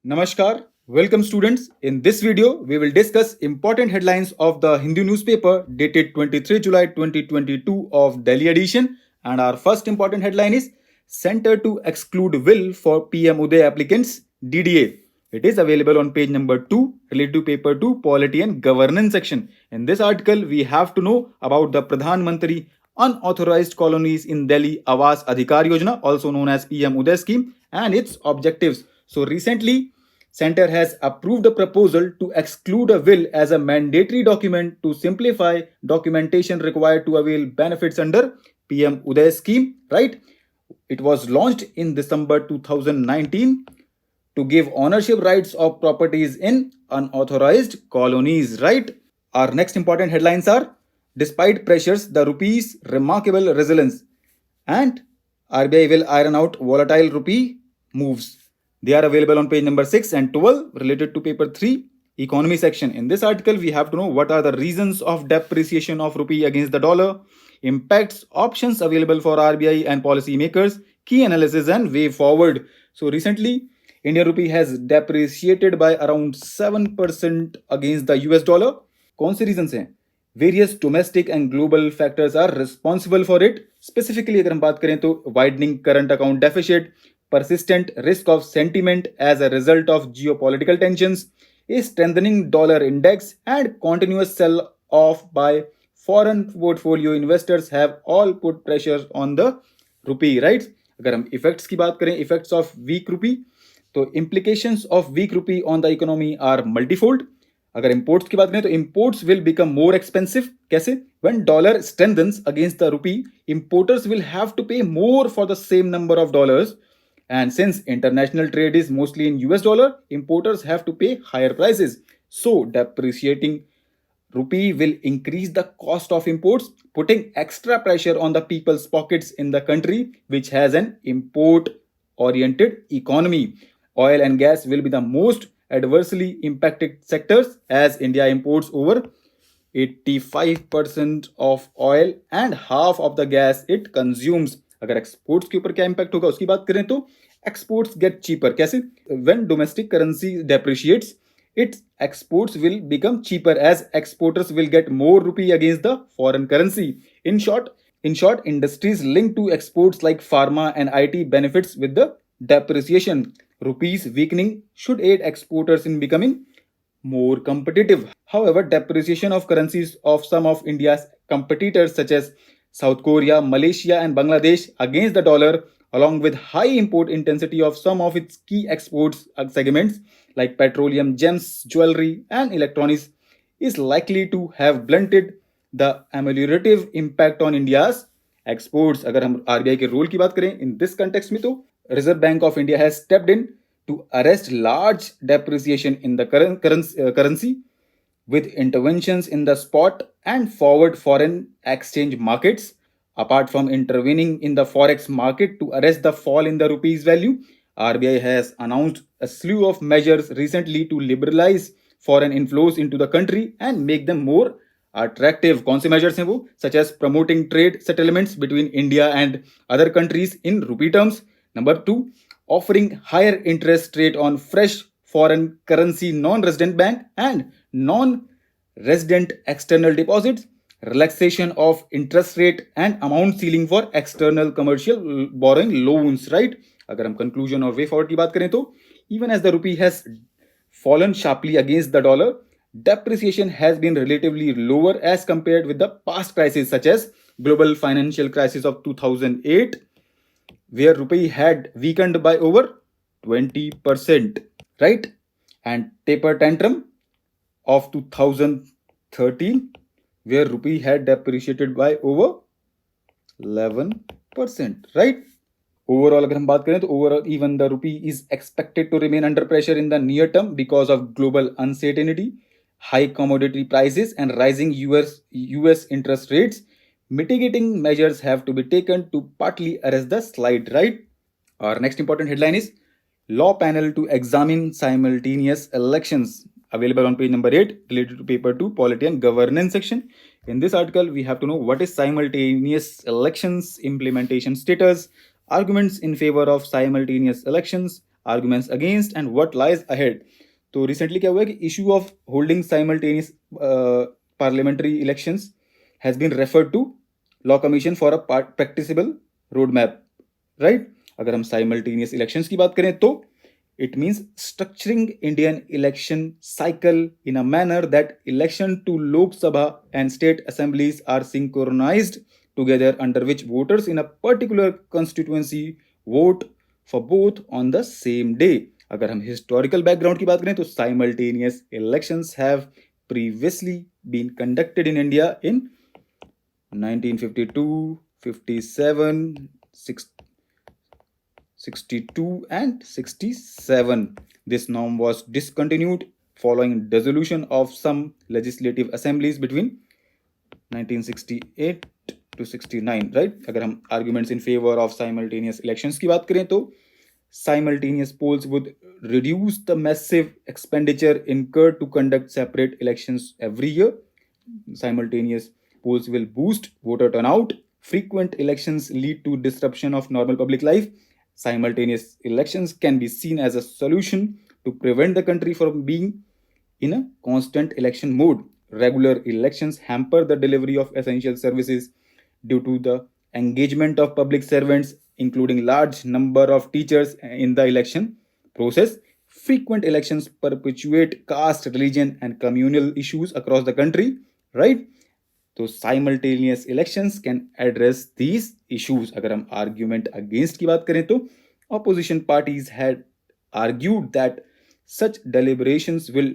Namaskar, welcome students. In this video, we will discuss important headlines of the Hindu newspaper dated 23 July 2022 of Delhi edition. And our first important headline is Center to Exclude Will for PM-UDAY applicants DDA. It is available on page number 2 related to paper 2 Polity and Governance section. In this article, we have to know about the Pradhan Mantri Unauthorized Colonies in Delhi Awas Adhikar Yojana, also known as PM-UDAY scheme, and its objectives. So recently, Center has approved a proposal to exclude a will as a mandatory document to simplify documentation required to avail benefits under PM-UDAY scheme, right? It was launched in December 2019 to give ownership rights of properties in unauthorized colonies, right? Our next important headlines are despite pressures, the rupee's remarkable resilience and RBI will iron out volatile rupee moves. They are available on page number 6 and 12 related to paper 3 economy section. In this article, we have to know what are the reasons of depreciation of rupee against the dollar, impacts, options available for RBI and policy makers, key analysis and way forward. So recently, Indian rupee has depreciated by around 7% against the US dollar. कौन से reasons हैं? Various domestic and global factors are responsible for it. Specifically अगर हम बात करें तो widening current account deficit, persistent risk of sentiment as a result of geopolitical tensions, a strengthening dollar index, and continuous sell off by foreign portfolio investors have all put pressure on the rupee, right? अगर हम effects की बात करें, effects of weak rupee, तो implications of weak rupee on the economy are multifold. अगर imports की बात करें तो imports will become more expensive. कैसे? When dollar strengthens against the rupee, importers will have to pay more for the same number of dollars. And since international trade is mostly in US dollar, importers have to pay higher prices. So depreciating rupee will increase the cost of imports, putting extra pressure on the people's pockets in the country, which has an import-oriented economy. Oil and gas will be the most adversely impacted sectors as India imports over 85% of oil and half of the gas it consumes. अगर exports के ऊपर क्या impact होगा उसकी बात करें तो exports gate cheaper. कैसे? When domestic currency depreciates, its exports will become cheaper as exporters will get more rupee against the foreign currency. In short, industries linked to exports like pharma and IT benefits with the depreciation. Rupees weakening should aid exporters in becoming more competitive. However, depreciation of currencies of some of India's competitors such as South Korea, Malaysia, and Bangladesh against the dollar, along with high import intensity of some of its key exports segments like petroleum, gems, jewelry, and electronics, is likely to have blunted the ameliorative impact on India's exports. अगर हम RBI के role की बात करें in this context में तो Reserve Bank of India has stepped in to arrest large depreciation in the currency with interventions in the spot and forward foreign exchange markets. Apart from intervening in the forex market to arrest the fall in the rupee's value, RBI has announced a slew of measures recently to liberalize foreign inflows into the country and make them more attractive. कौन से measures हैं वो? Such as promoting trade settlements between India and other countries in rupee terms. Number 2, offering higher interest rate on fresh foreign currency non-resident bank and non-resident external deposits, relaxation of interest rate and amount ceiling for external commercial borrowing loans, right? अगर हम conclusion और way forward की बात करें तो even as the rupee has fallen sharply against the dollar, depreciation has been relatively lower as compared with the past crises such as global financial crisis of 2008, where rupee had weakened by over 20%, right? And taper tantrum of 2013, where rupee had depreciated by over 11%, right? Overall, अगर हम बात करें तो overall even the rupee is expected to remain under pressure in the near term because of global uncertainty, high commodity prices, and rising US interest rates. Mitigating measures have to be taken to partly arrest the slide, right? Our next important headline is Law Panel to Examine Simultaneous Elections, available on page number 8 related to paper 2 Polity and Governance section. In this article, we have to know what is simultaneous elections, implementation status, arguments in favor of simultaneous elections, arguments against and what lies ahead. तो recently क्या हुआ है कि issue of holding simultaneous parliamentary elections has been referred to law commission for a practicable road map, right. अगर हम simultaneous elections की बात करें तो it means structuring Indian election cycle in a manner that election to Lok Sabha and state assemblies are synchronized together, under which voters in a particular constituency vote for both on the same day. अगर हम historical background की बात करें तो simultaneous elections have previously been conducted in India in 1952, 57, 62 and 67. This norm was discontinued following dissolution of some legislative assemblies between 1968 to 69, right. अगर हम arguments in favor of simultaneous elections की बात करें तो simultaneous polls would reduce the massive expenditure incurred to conduct separate elections every year. Simultaneous polls will boost voter turnout. Frequent elections lead to disruption of normal public life. Simultaneous elections can be seen as a solution to prevent the country from being in a constant election mode. Regular elections hamper the delivery of essential services due to the engagement of public servants, including large number of teachers in the election process. Frequent elections perpetuate caste, religion, and communal issues across the country, right? तो simultaneous elections can address these issues. अगर हम argument against की बात करें तो opposition parties had argued that such deliberations will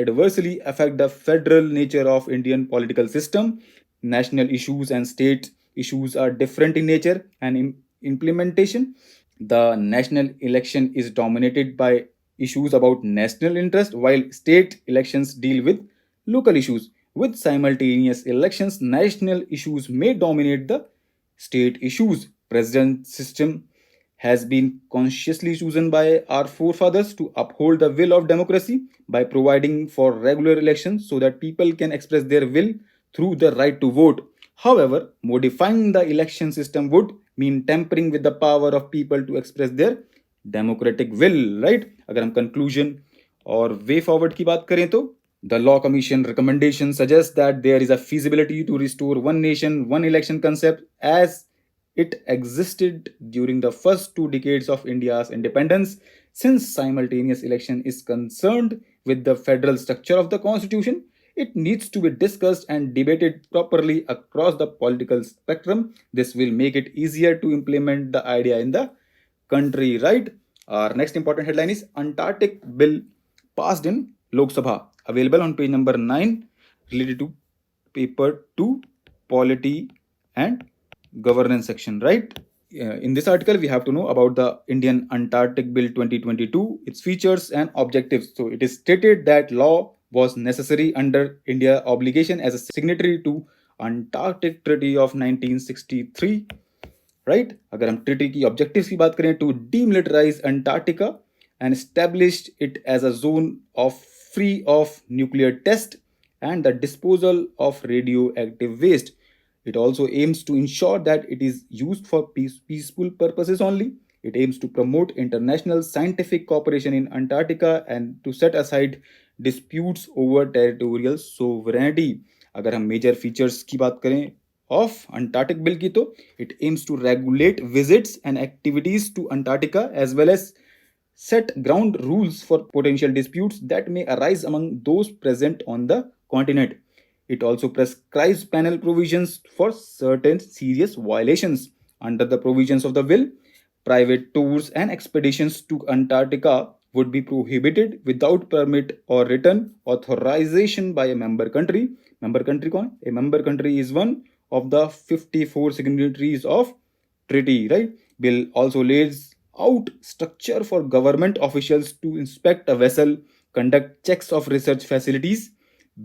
adversely affect the federal nature of Indian political system. National issues and state issues are different in nature and in implementation. The national election is dominated by issues about national interest, while state elections deal with local issues. With simultaneous elections, national issues may dominate the state issues. President system has been consciously chosen by our forefathers to uphold the will of democracy by providing for regular elections so that people can express their will through the right to vote. However, modifying the election system would mean tampering with the power of people to express their democratic will, right. अगर हम conclusion और way forward की बात करें तो the Law Commission recommendation suggests that there is a feasibility to restore one nation, one election concept as it existed during the first 2 decades of India's independence. Since simultaneous election is concerned with the federal structure of the constitution, it needs to be discussed and debated properly across the political spectrum. This will make it easier to implement the idea in the country, right. Our next important headline is Antarctic bill passed in Lok Sabha, available on page number 9, related to paper 2, Polity and Governance section, right. In this article, we have to know about the Indian Antarctic Bill 2022, its features and objectives. So it is stated that law was necessary under India obligation as a signatory to Antarctic Treaty of 1963, right. अगर हम treaty की objectives की बात करें to demilitarize Antarctica and established it as a zone of free of nuclear test and the disposal of radioactive waste. It also aims to ensure that it is used for peaceful purposes only. It aims to promote international scientific cooperation in Antarctica and to set aside disputes over territorial sovereignty. अगर हम major features की बात करें of Antarctic Bill की तो it aims to regulate visits and activities to Antarctica as well as set ground rules for potential disputes that may arise among those present on the continent. It also prescribes penal provisions for certain serious violations. Under the provisions of the bill, private tours and expeditions to Antarctica would be prohibited without permit or written authorization by a member country. Member country कौन? A member country is one of the 54 signatories of treaty, right. Bill also lays out structure for government officials to inspect a vessel, conduct checks of research facilities.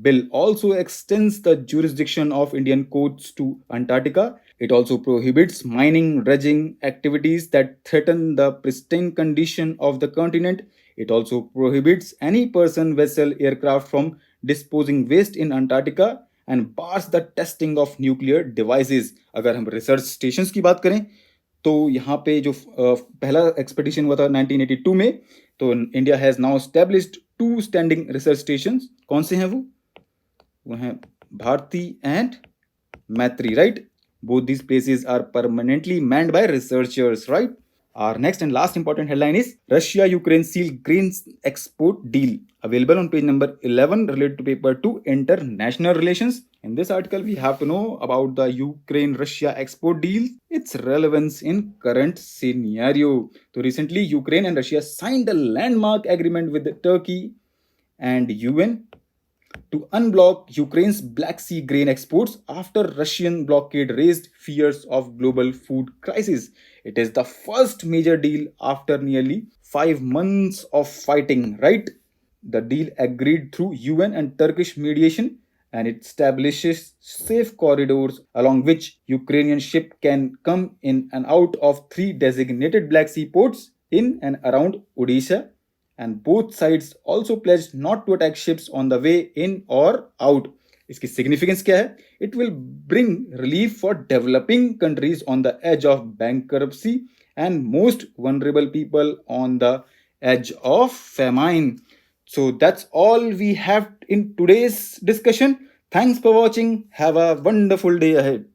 Bill also extends the jurisdiction of Indian courts to Antarctica. It also prohibits mining, dredging activities that threaten the pristine condition of the continent. It also prohibits any person, vessel, aircraft from disposing waste in Antarctica and bars the testing of nuclear devices. अगर हम research stations की बात करें तो यहाँ पे जो पहला एक्सपेडिशन हुआ था 1982 में, तो India has now established 2 standing research station. कौन से हैं वो हैं भारती एंड मैत्री, right? Both these places are permanently manned by researchers, right? Our next and last important headline is Russia-Ukraine seal grain export deal. Available on page number 11 related to paper 2 international relations. In this article, we have to know about the Ukraine-Russia export deal, its relevance in current scenario. So recently, Ukraine and Russia signed a landmark agreement with Turkey and UN to unblock Ukraine's Black Sea grain exports after Russian blockade raised fears of global food crisis. It is the first major deal after nearly 5 months of fighting, right? The deal agreed through UN and Turkish mediation, and it establishes safe corridors along which Ukrainian ship can come in and out of 3 designated Black Sea ports in and around Odisha, and both sides also pledged not to attack ships on the way in or out. इसकी significance क्या है? It will bring relief for developing countries on the edge of bankruptcy and most vulnerable people on the edge of famine. So that's all we have in today's discussion. Thanks for watching. Have a wonderful day ahead.